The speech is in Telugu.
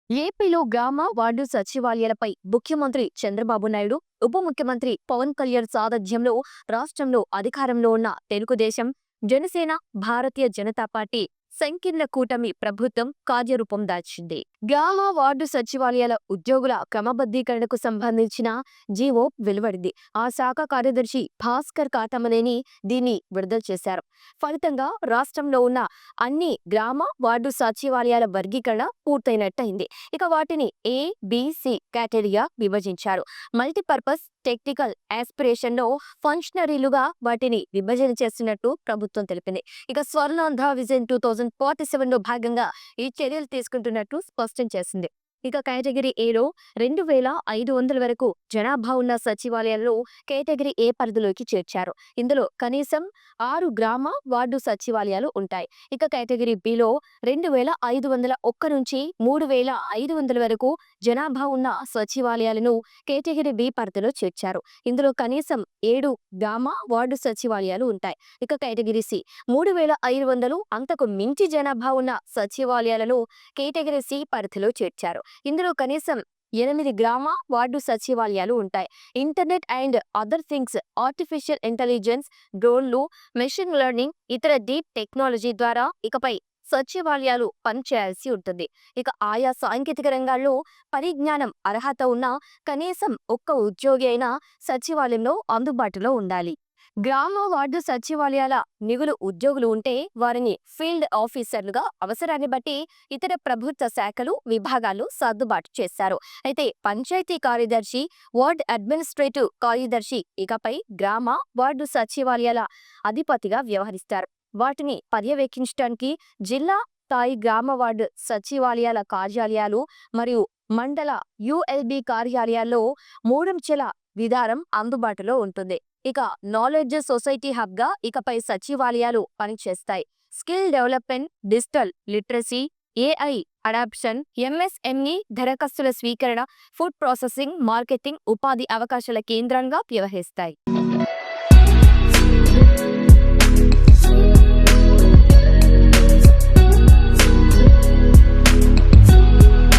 ఏపీలో గ్రామ వార్డు సచివాలయాలపై ముఖ్యమంత్రి చంద్రబాబు నాయుడు, ఉప ముఖ్యమంత్రి పవన్ కళ్యాణ్ సారథ్యంలో రాష్ట్రంలో అధికారంలో ఉన్న తెలుగుదేశం, జనసేన, భారతీయ జనతా పార్టీ సంకీర్ణ కూటమి ప్రభుత్వం కార్యరూపం దాల్చింది. గ్రామ వార్డు సచివాలయాల ఉద్యోగుల క్రమబద్ధీకరణకు సంబంధించిన జీవో వెలువడింది. ఆ శాఖ కార్యదర్శి భాస్కర్ కాటమనేని దీన్ని విడుదల చేశారు. ఫలితంగా రాష్ట్రంలో ఉన్న అన్ని గ్రామ వార్డు సచివాలయాల వర్గీకరణ పూర్తయినట్టయింది. ఇక వాటిని ఏ, బి, సి కేటగిరీగా విభజించారు. మల్టీపర్పస్ టెక్నికల్ ఆస్పిరేషన్ లో ఫంక్షనరీలుగా వాటిని విభజన చేస్తున్నట్టు ప్రభుత్వం తెలిపింది. ఇక స్వర్ణాంధ్ర విజన్ 2047 లో భాగంగా ఈ చర్యలు తీసుకుంటున్నట్టు స్పష్టం చేసింది. ఇక కేటగిరీ ఏలో 2500 వరకు జనాభా ఉన్న సచివాలయాలను కేటగిరీ ఏ పరిధిలోకి చేర్చారు. ఇందులో కనీసం 6 గ్రామ వార్డు సచివాలయాలు ఉంటాయి. ఇక కేటగిరీ బిలో 2501 నుంచి 3500 వరకు జనాభా ఉన్న సచివాలయాలను కేటగిరీ బి పరిధిలో చేర్చారు. ఇందులో కనీసం 7 గ్రామ వార్డు సచివాలయాలు ఉంటాయి. ఇక కేటగిరీ సి 3500 అంతకు మించి జనాభా ఉన్న సచివాలయాలను కేటగిరీ సి పరిధిలో చేర్చారు. ఇందులో కనీసం 8 గ్రామ వార్డు సచివాలయాలు ఉంటాయి. Internet and other things, artificial intelligence, డ్రోన్లు, మెషిన్ లెర్నింగ్, ఇతర డీప్ టెక్నాలజీ ద్వారా ఇకపై సచివాలయాలు పనిచేయాల్సి ఉంటుంది. ఇక ఆయా సాంకేతిక రంగాల్లో పరిజ్ఞానం, అర్హత ఉన్న కనీసం ఒక్క ఉద్యోగి అయినా సచివాలయంలో అందుబాటులో ఉండాలి. గ్రామ వార్డు సచివాలయాల నిగులు ఉద్యోగులు ఉంటే వారిని ఫీల్డ్ ఆఫీసర్లుగా అవసరాన్ని బట్టి ఇతర ప్రభుత్వ శాఖలు, విభాగాలు సర్దుబాటు చేశారు. అయితే పంచాయతీ కార్యదర్శి, వార్డ్ అడ్మినిస్ట్రేటివ్ కార్యదర్శి ఇకపై గ్రామ వార్డు సచివాలయాల అధిపతిగా వ్యవహరిస్తారు. వాటిని పర్యవేక్షించడానికి జిల్లా స్థాయి గ్రామ వార్డు సచివాలయాల కార్యాలయాలు మరియు మండల యుఎల్బి కార్యాలయాల్లో మూడంచెల విధానం అందుబాటులో ఉంటుంది. ఇక నాలెడ్జ్ సొసైటీ హబ్ గా ఇకపై సచివాలయాలు పనిచేస్తాయి. Skill development, digital literacy, AI adoption, MSME దరఖాస్తుల స్వీకరణ, ఫుడ్ ప్రాసెసింగ్, మార్కెటింగ్, ఉపాధి అవకాశాల కేంద్రంగా వ్యవహరిస్తాయి.